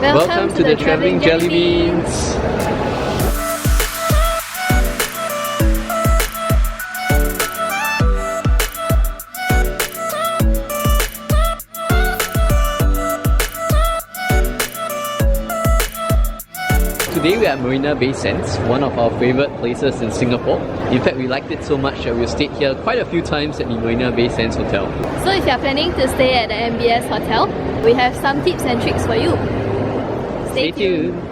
Welcome to the Travelling Jelly Beans! Today we are at Marina Bay Sands, one of our favourite places in Singapore. In fact, we liked it so much that we stayed here quite a few times at the Marina Bay Sands Hotel. So if you are planning to stay at the MBS Hotel, we have some tips and tricks for you. Stay tuned!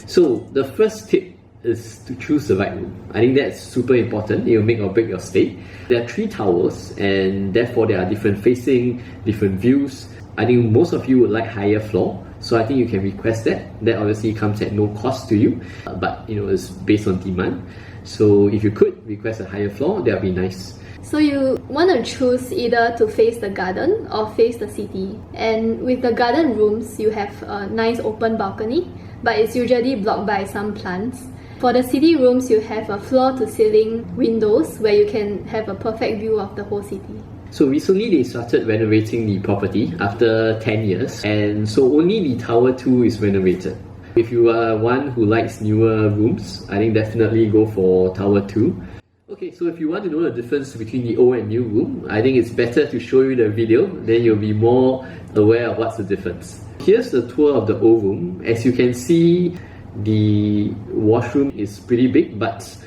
So the first tip is to choose the right room. I think that's super important. It will make or break your stay. There are 3 towers and therefore there are different facing, different views. I think most of you would like higher floor, so I think you can request that. That obviously comes at no cost to you, but it's based on demand. So if you could request a higher floor, that would be nice. So you want to choose either to face the garden or face the city. And with the garden rooms, you have a nice open balcony, but it's usually blocked by some plants. For the city rooms, you have a floor-to-ceiling windows where you can have a perfect view of the whole city. So recently they started renovating the property after 10 years, and so only the Tower 2 is renovated. If you are one who likes newer rooms, I think definitely go for Tower 2. Okay, so if you want to know the difference between the old and new room, I think it's better to show you the video, then you'll be more aware of what's the difference. Here's the tour of the old room. As you can see, the washroom is pretty big, but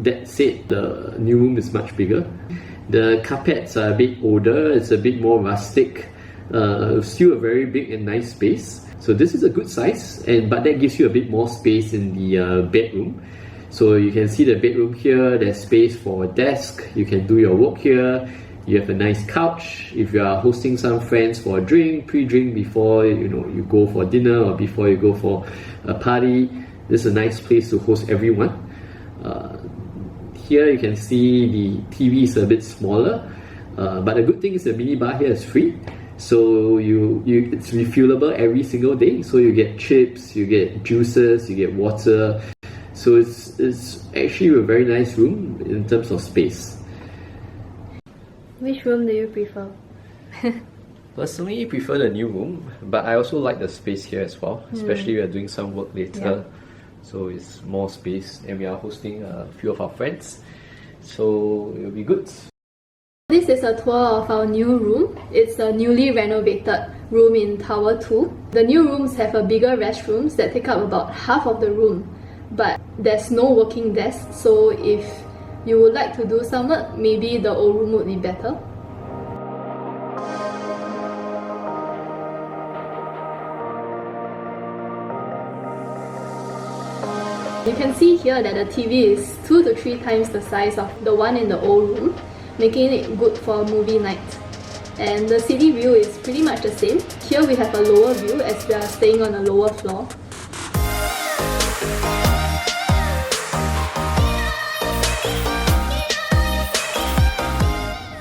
that said, the new room is much bigger. The carpets are a bit older, it's a bit more rustic, still a very big and nice space. So this is a good size, but that gives you a bit more space in the bedroom. So you can see the bedroom here, there's space for a desk, you can do your work here. You have a nice couch. If you are hosting some friends for a drink, pre-drink before you go for dinner or before you go for a party, this is a nice place to host everyone. Here you can see the TV is a bit smaller, but the good thing is the minibar here is free. So it's refuelable every single day. So you get chips, you get juices, you get water. So it's actually a very nice room in terms of space. Which room do you prefer? Personally, I prefer the new room, but I also like the space here as well, especially we are doing some work later. So it's more space and we are hosting a few of our friends. So it will be good. This is a tour of our new room. It's a newly renovated room in Tower 2. The new rooms have a bigger restrooms that take up about half of the room, but there's no working desk, so if you would like to do some work, maybe the old room would be better. You can see here that the TV is 2 to 3 times the size of the one in the old room, making it good for a movie night. And the city view is pretty much the same. Here we have a lower view as we are staying on a lower floor.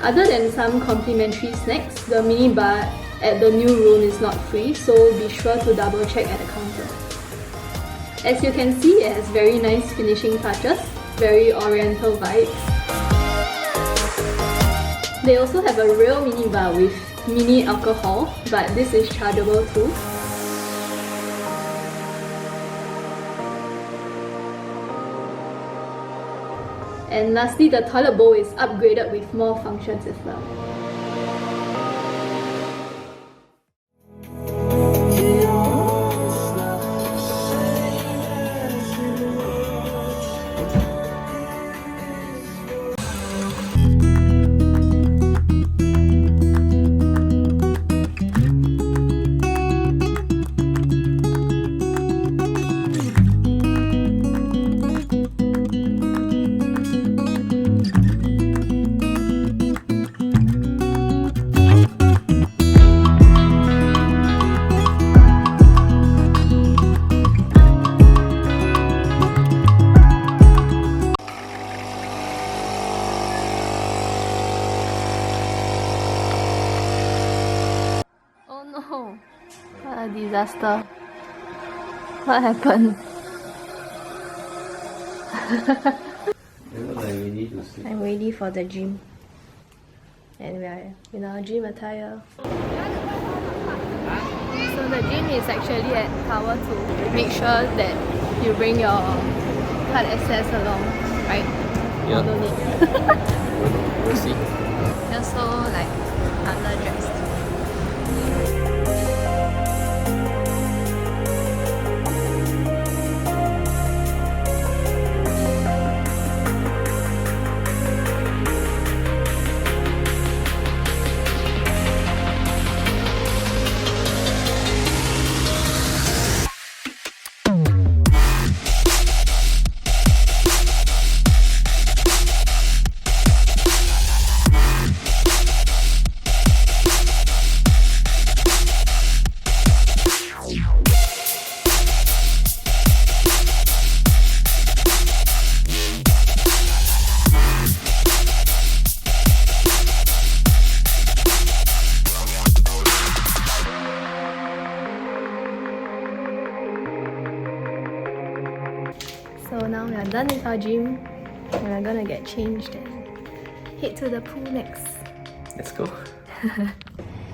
Other than some complimentary snacks, the minibar at the new room is not free, so be sure to double check at the counter. As you can see, it has very nice finishing touches, very oriental vibes. They also have a real minibar with mini alcohol, but this is chargeable too. And lastly, the toilet bowl is upgraded with more functions as well. disaster. What happened? I'm ready for the gym. And we are in our gym attire. So the gym is actually at Tower 2. Make sure that you bring your card access along, right? Yeah. Or no need. We'll see. Just so like underdressed. So now we are done with our gym and we're gonna get changed and head to the pool next. Let's go.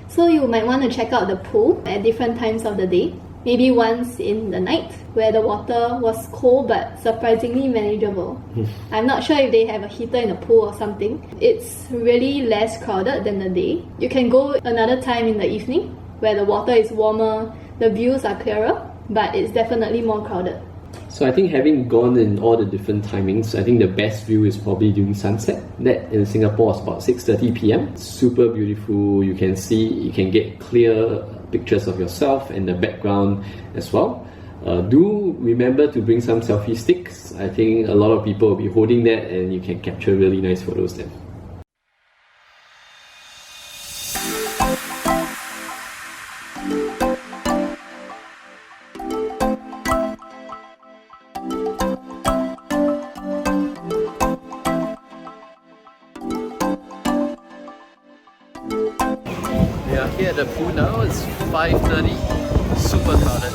So you might want to check out the pool at different times of the day. Maybe once in the night where the water was cold but surprisingly manageable. I'm not sure if they have a heater in the pool or something. It's really less crowded than the day. You can go another time in the evening where the water is warmer, the views are clearer, but it's definitely more crowded. So I think having gone in all the different timings, I think the best view is probably during sunset. That in Singapore was about 6:30 PM. Super beautiful. You can get clear pictures of yourself and the background as well. Do remember to bring some selfie sticks. I think a lot of people will be holding that and you can capture really nice photos then. We are here at the pool now. It's 5:30. Super crowded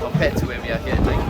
compared to when we are here at night.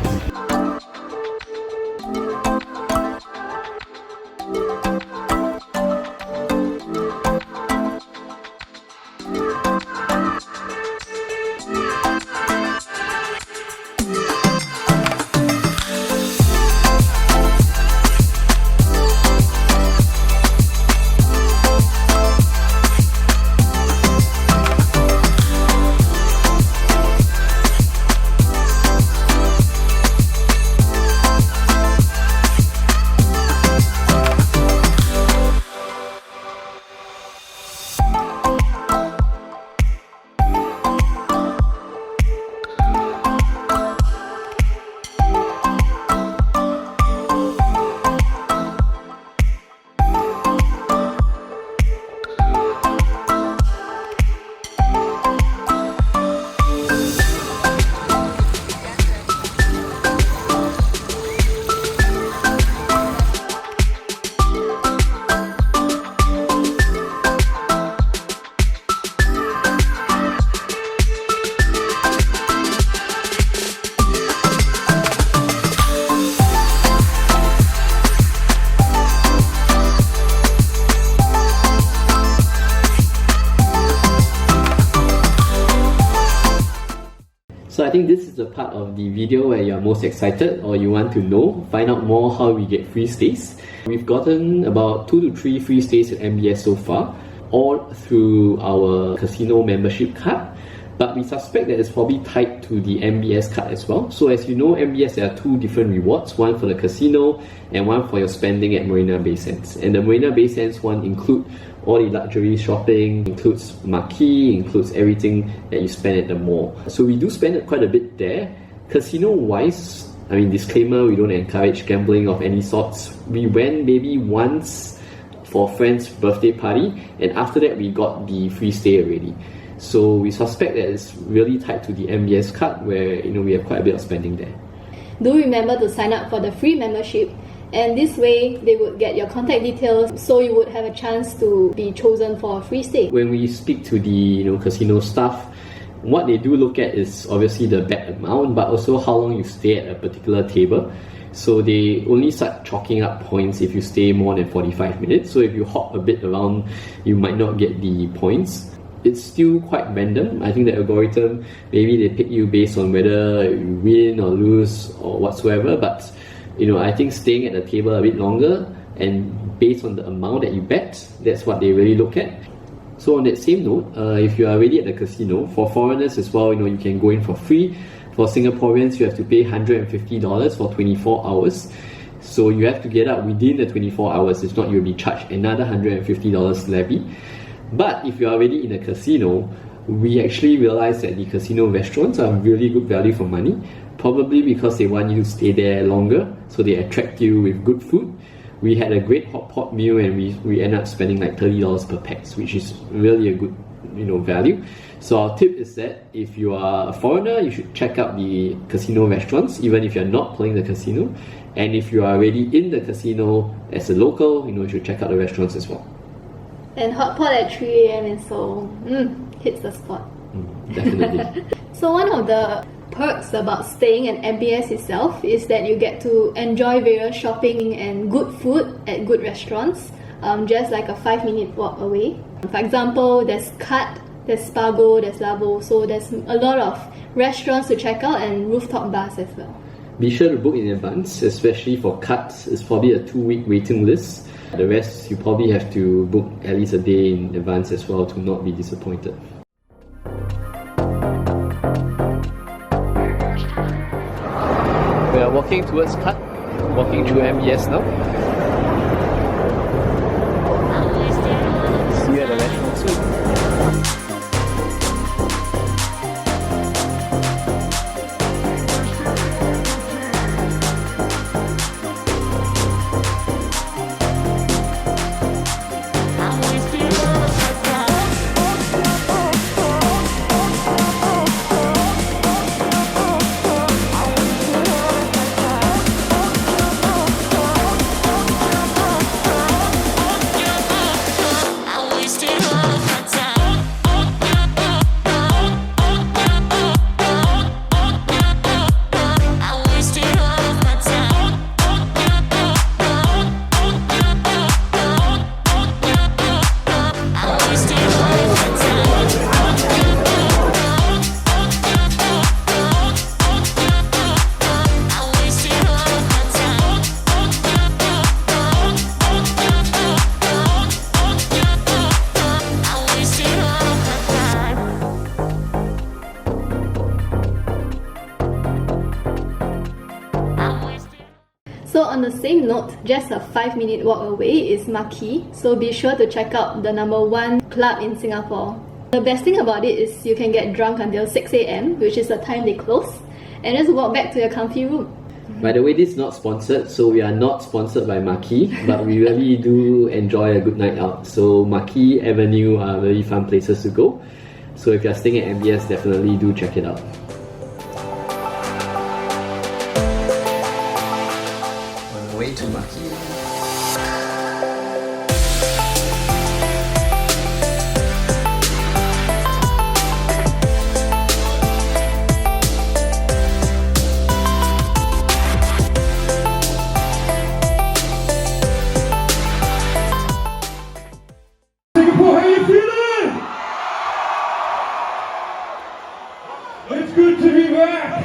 So I think this is the part of the video where you're most excited or you want to know, find out more how we get free stays. We've gotten about 2 to 3 free stays at MBS so far, all through our casino membership card. But we suspect that it's probably tied to the MBS card as well. So as you know, MBS, there are 2 different rewards, one for the casino and one for your spending at Marina Bay Sands. And the Marina Bay Sands one include all the luxury shopping, includes Marquee, includes everything that you spend at the mall. So we do spend quite a bit there. Casino-wise, I mean, disclaimer, we don't encourage gambling of any sorts. We went maybe once for a friend's birthday party, and after that we got the free stay already. So we suspect that it's really tied to the MBS card where we have quite a bit of spending there. Do remember to sign up for the free membership, and this way they would get your contact details so you would have a chance to be chosen for a free stay. When we speak to the casino staff, What they do look at is obviously the bet amount, but also how long you stay at a particular table. So they only start chalking up points if you stay more than 45 minutes. So if you hop a bit around, you might not get the points. It's still quite random. I think the algorithm, maybe they pick you based on whether you win or lose or whatsoever, but I think staying at the table a bit longer and based on the amount that you bet, that's what they really look at. So on that same note, if you are already at the casino, for foreigners as well, you can go in for free. For Singaporeans, you have to pay $150 for 24 hours. So you have to get up within the 24 hours, if not you'll be charged another $150 levy. But if you're already in a casino, we actually realized that the casino restaurants are really good value for money, probably because they want you to stay there longer, so they attract you with good food. We had a great hot pot meal and we ended up spending like $30 per pax, which is really a good value. So our tip is that if you are a foreigner, you should check out the casino restaurants, even if you're not playing the casino. And if you are already in the casino as a local, you should check out the restaurants as well. And hot pot at 3 a.m. in Seoul hits the spot. Definitely. So one of the perks about staying at MBS itself is that you get to enjoy various shopping and good food at good restaurants, just like a 5-minute walk away. For example, there's Cut, there's Spago, there's Labo, so there's a lot of restaurants to check out and rooftop bars as well. Be sure to book in advance, especially for Cut. It's probably a 2-week waiting list. The rest, you probably have to book at least a day in advance as well to not be disappointed. We are walking towards Cut, walking through MBS now. See you at the restaurant soon. So on the same note, just a 5-minute walk away is Marquee, so be sure to check out the #1 club in Singapore. The best thing about it is you can get drunk until 6 a.m, which is the time they close, and just walk back to your comfy room. By the way, this is not sponsored, so we are not sponsored by Marquee, but we really do enjoy a good night out. So Marquee Avenue are really fun places to go. So if you're staying at MBS, definitely do check it out. On the way to Marquee. Singapore, how you feeling? It's good to be back.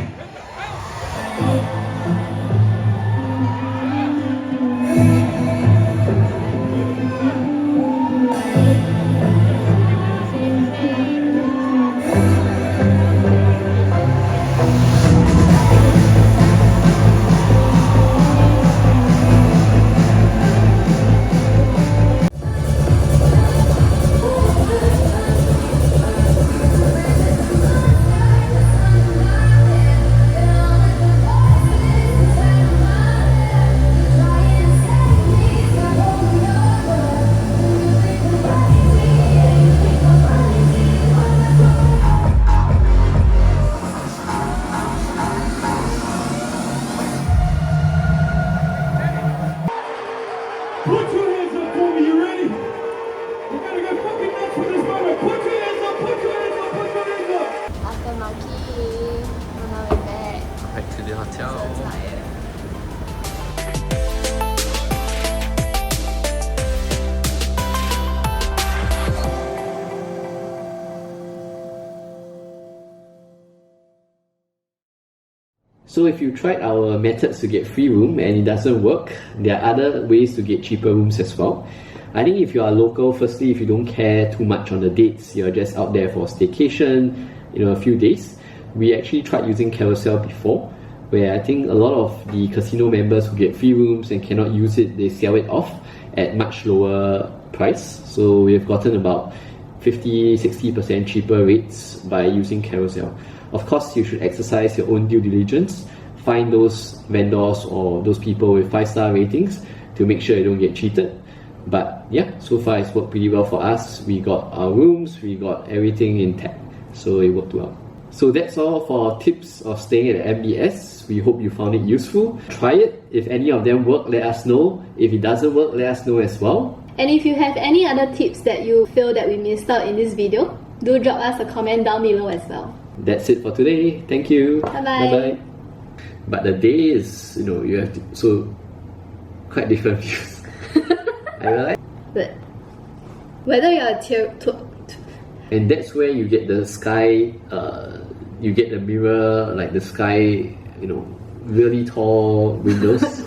So if you tried our methods to get free room and it doesn't work, there are other ways to get cheaper rooms as well. I think if you are local, firstly, if you don't care too much on the dates, you're just out there for staycation, a few days. We actually tried using Carousel before, where I think a lot of the casino members who get free rooms and cannot use it, they sell it off at much lower price. So we've gotten about 50-60% cheaper rates by using Carousel. Of course, you should exercise your own due diligence, find those vendors or those people with 5-star ratings to make sure you don't get cheated. But yeah, so far it's worked pretty well for us. We got our rooms, we got everything intact, so it worked well. So that's all for our tips of staying at MBS. We hope you found it useful. Try it. If any of them work, let us know. If it doesn't work, let us know as well. And if you have any other tips that you feel that we missed out in this video, do drop us a comment down below as well. That's it for today. Thank you. Bye-bye. Bye-bye. But the day is, you have to, so quite different views. I realize. But whether you're and that's where you get the sky, you get the mirror, like the sky, really tall windows.